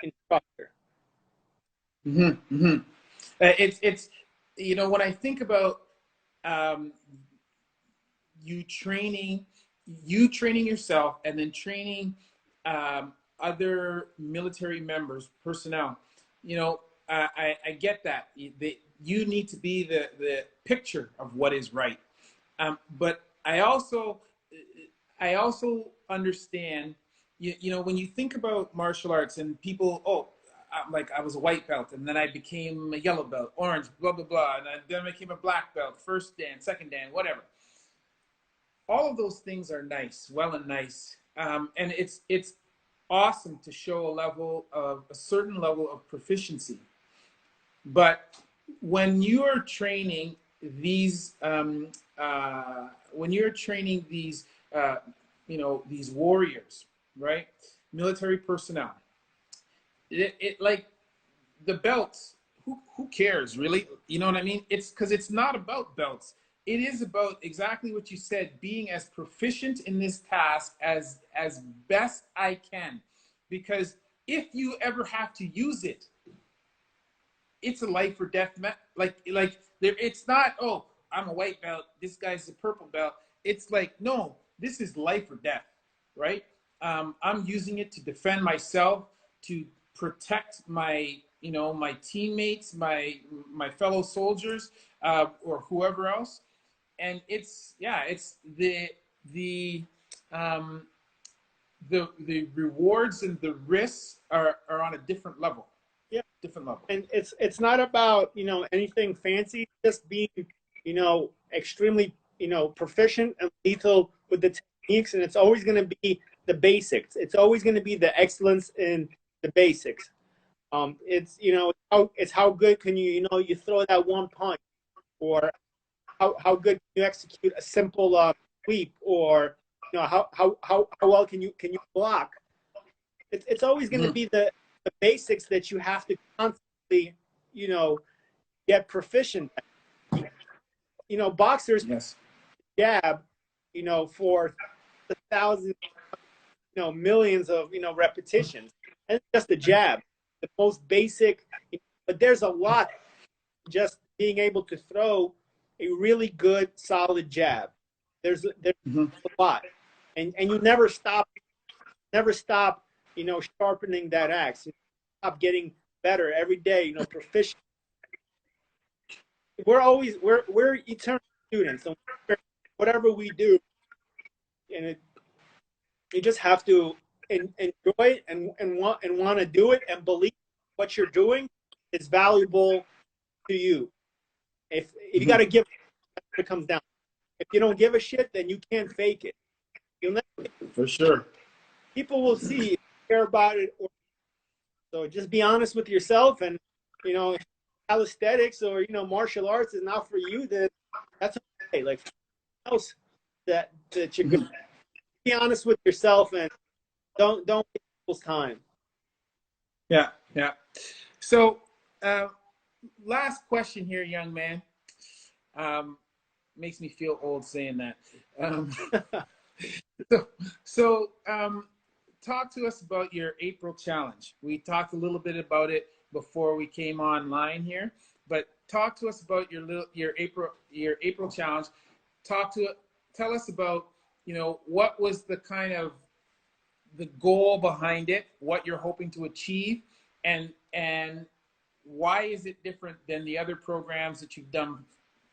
instructor. Mm-hmm, mm-hmm. It's you know, when I think about um, you training yourself and then training other military members, personnel, you know, I get that. You need to be the picture of what is right. But I also understand, you know, when you think about martial arts and people, oh, like I was a white belt and then I became a yellow belt, orange, blah, blah, blah. And then I became a black belt, first dan, second dan, whatever. All of those things are nice, well and nice. And it's awesome to show a certain level of proficiency. But when you are training these, when you're training these, you know, these warriors, right? Military personnel, it like the belts. Who cares really? You know what I mean? It's because it's not about belts. It is about exactly what you said, being as proficient in this task as best I can. Because if you ever have to use it, it's a life or death like there, it's not, oh, I'm a white belt, this guy's a purple belt. It's like, no, this is life or death, right? I'm using it to defend myself, to protect my, you know, my teammates, my fellow soldiers, or whoever else. And it's, yeah, it's the um the rewards and the risks are on a different level. Yeah, Different level. and it's not about, you know, anything fancy. Just being, you know, extremely, you know, proficient and lethal with the techniques, and it's always going to be the basics. It's always going to be the excellence in the basics. It's, you know, it's how good can you, you know, you throw that one punch, or how good can you execute a simple sweep, or, you know, how well can you block. It's always going to be the basics that you have to constantly, you know, get proficient at. You know, boxers Yes. jab, you know, for thousands, you know, millions of, you know, repetitions, and it's just a jab, the most basic. But there's a lot, just being able to throw a really good solid jab. There's Mm-hmm. a lot, and you never stop, you know, sharpening that axe. You stop getting better every day, you know, proficient. We're eternal students, so whatever we do, and you just have to enjoy it, and want to do it, and believe what you're doing is valuable to you. If you got to give, it comes down. If you don't give a shit, then you can't fake it. You'll never. For sure. People will see if you care about it, or So just be honest with yourself, and if calisthenics or martial arts is not for you, then that's okay. Like else that you're good. Be honest with yourself and don't waste people's time. Yeah, yeah. So, last question here, young man. Makes me feel old saying that. Um, so, talk to us about your April challenge. We talked a little bit about it before we came online here, but talk to us about your April challenge. Tell us about what was the kind of the goal behind it, what you're hoping to achieve, and why is it different than the other programs that you've done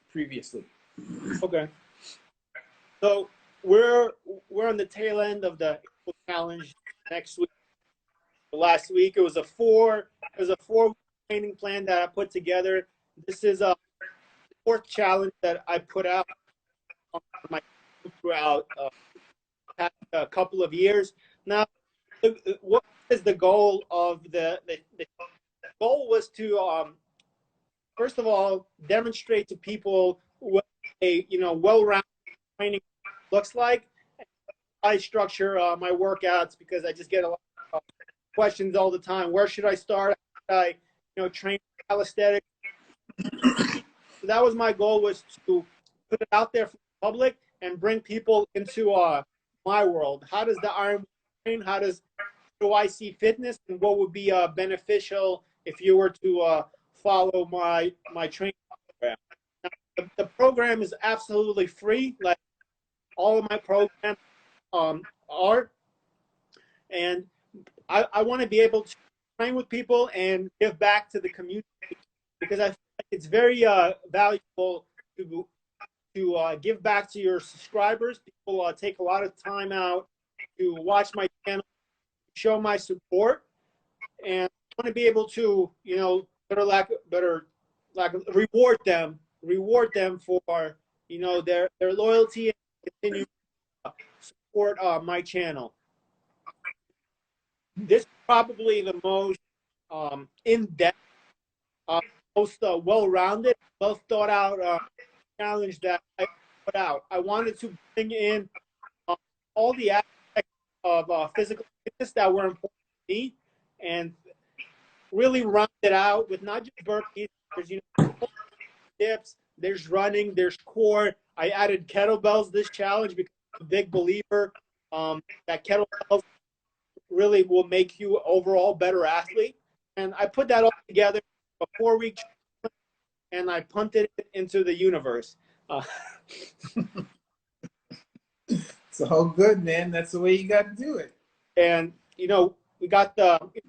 previously? Okay. So we're on the tail end of the April challenge next week. Last week it was a 4-week training plan that I put together. This is a fourth challenge that I put out on my throughout past a couple of years. Now, what is the goal of the goal was to first of all demonstrate to people what a well-rounded training looks like. I structure my workouts because I just get a lot of questions all the time. Where should I start? How should I train calisthenics? So that was my goal, was to put it out there for the public and bring people into my world. How does the Iron train? How do I see fitness, and what would be beneficial if you were to follow my training program? Now, the program is absolutely free, like all of my programs are, and I want to be able to train with people and give back to the community, because I feel like it's very valuable to give back to your subscribers. People take a lot of time out to watch my channel, show my support, and I want to be able to better reward them for their loyalty and continue to support my channel. This is probably the most in-depth, most well-rounded, well thought out challenge that I put out. I wanted to bring in all the aspects of physical fitness that were important to me, and really round it out with not just burpees. There's dips, there's running, there's core. I added kettlebells this challenge because I'm a big believer that kettlebells really will make you overall better athlete. And I put that all together a 4-week, and I punted it into the universe. It's all good, man. That's the way you got to do it. And we got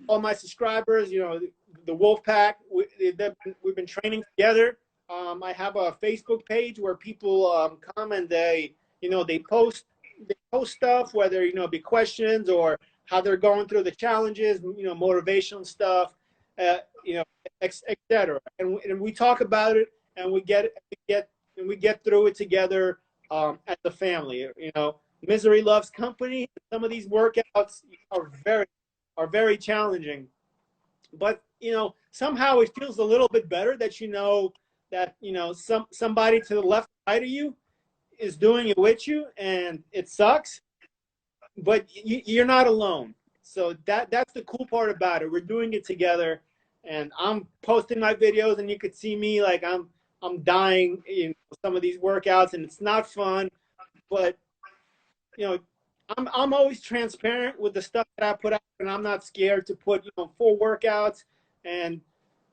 all my subscribers, the Wolf Pack. We've been training together. I have a Facebook page where people come and they post stuff, whether be questions or how they're going through the challenges, motivational stuff, etc. And we talk about it, and we get through it together as a family. Misery loves company. Some of these workouts are very challenging, but somehow it feels a little bit better that somebody to the left side of you is doing it with you, and it sucks, but you're not alone. So that's the cool part about it. We're doing it together, and I'm posting my videos, and you could see me like I'm dying in some of these workouts, and it's not fun, but I'm always transparent with the stuff that I put out, and I'm not scared to put full workouts. And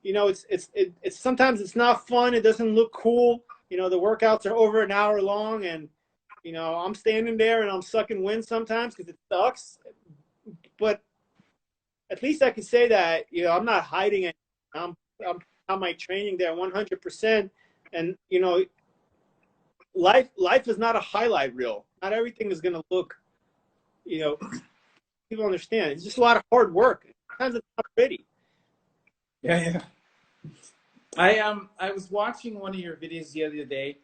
it's sometimes it's not fun. It doesn't look cool. The workouts are over an hour long, and I'm standing there and I'm sucking wind sometimes because it sucks. But at least I can say that I'm not hiding it. I'm on my training there 100%. And life is not a highlight reel. Not everything is gonna look. People understand. It's just a lot of hard work. Sometimes it's not pretty. Yeah. I was watching one of your videos the other day,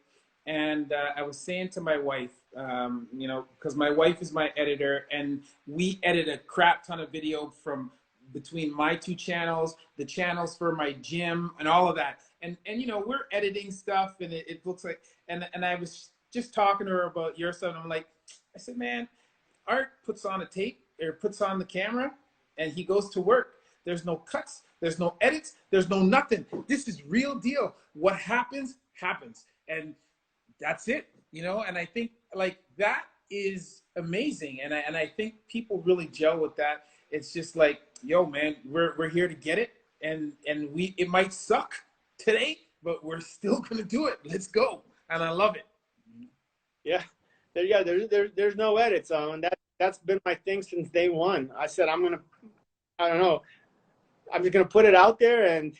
and I was saying to my wife, because my wife is my editor, and we edit a crap ton of video from between my two channels, the channels for my gym, and all of that. And you know, we're editing stuff, and it looks like. And I was just talking to her about your son. I'm like, I said, man, Art puts on a tape or puts on the camera, and he goes to work. There's no cuts. There's no edits. There's no nothing. This is real deal. What happens, happens. And that's it, you know? And I think like that is amazing. And I think people really gel with that. It's just like, yo, man, we're here to get it. And it might suck today, but we're still going to do it. Let's go. And I love it. Yeah. There's no edits. And that's been my thing since day one. I said, I don't know. I'm just gonna put it out there, and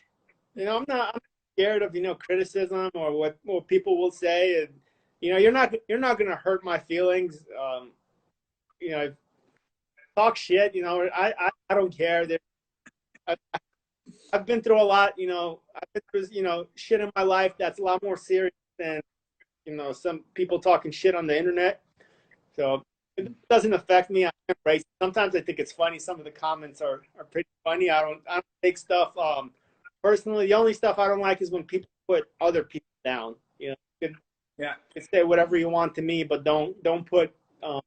you know, I'm scared of, you know, criticism or what people will say, and you know, you're not gonna hurt my feelings. You know, talk shit. You know, I don't care. I've been through a lot. You know, I've been through, you know, shit in my life that's a lot more serious than, you know, some people talking shit on the internet. So it doesn't affect me. I embrace it. Sometimes I think it's funny. Some of the comments are pretty funny. I don't take stuff personally. The only stuff I don't like is when people put other people down. You know, you can say whatever you want to me, but don't put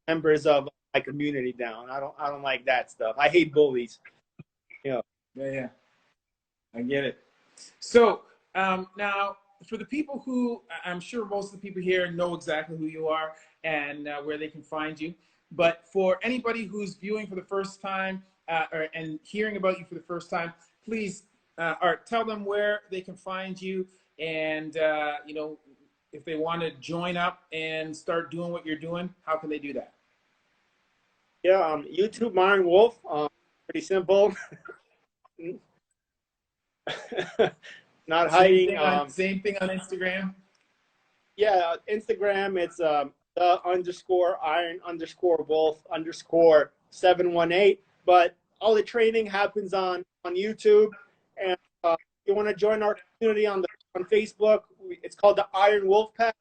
members of my community down. I don't like that stuff. I hate bullies. You know. Yeah. I get it. So now, for the people who, I'm sure most of the people here know exactly who you are and where they can find you. But for anybody who's viewing for the first time and hearing about you for the first time, please, Art, tell them where they can find you, and you know, if they want to join up and start doing what you're doing, how can they do that? Yeah, YouTube, Iron Wolf. Pretty simple. Not hiding. Same thing on Instagram. Yeah, Instagram. It's the_Iron_Wolf_718. But all the training happens on YouTube, and if you want to join our community on Facebook, it's called the Iron Wolf Pack,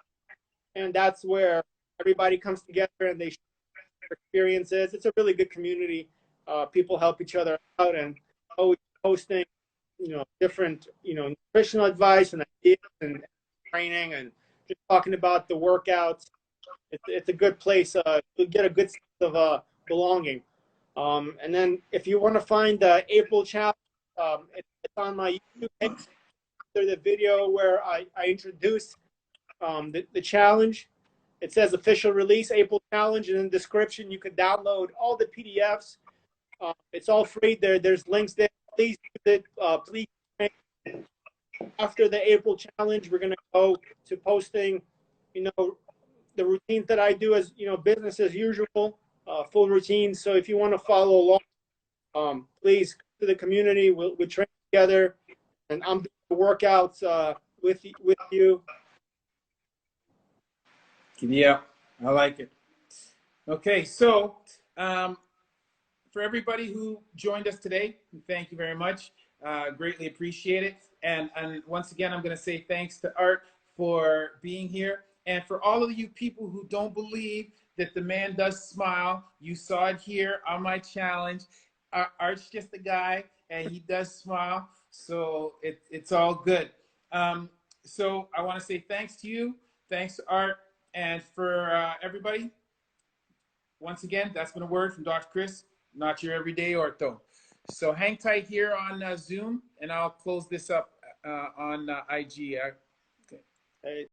and that's where everybody comes together and they share their experiences. It's a really good community. People help each other out, and always posting, you know, different, you know, nutritional advice and ideas and training, and just talking about the workouts. It's a good place to get a good sense of belonging. And then if you want to find the April chapter, it's on my YouTube page. There's the video where I introduce the challenge. It says official release April challenge, and in the description you can download all the PDFs. It's all free there. There's links there. Please use it. Please. After the April challenge, we're gonna go to posting, you know, the routines that I do as, you know, business as usual, full routine. So if you want to follow along, please come to the community. We'll train together, and I'm doing the workouts with you. Yeah, I like it. Okay, so for everybody who joined us today, thank you very much. Greatly appreciate it. And once again, I'm going to say thanks to Art for being here. And for all of you people who don't believe that the man does smile, you saw it here on my challenge. Art's just a guy, and he does smile. So it's all good. So I want to say thanks to you. Thanks to Art. And for everybody, once again, that's been a word from Dr. Chris, not your everyday ortho. So hang tight here on Zoom, and I'll close this up on IG. Okay. Hey.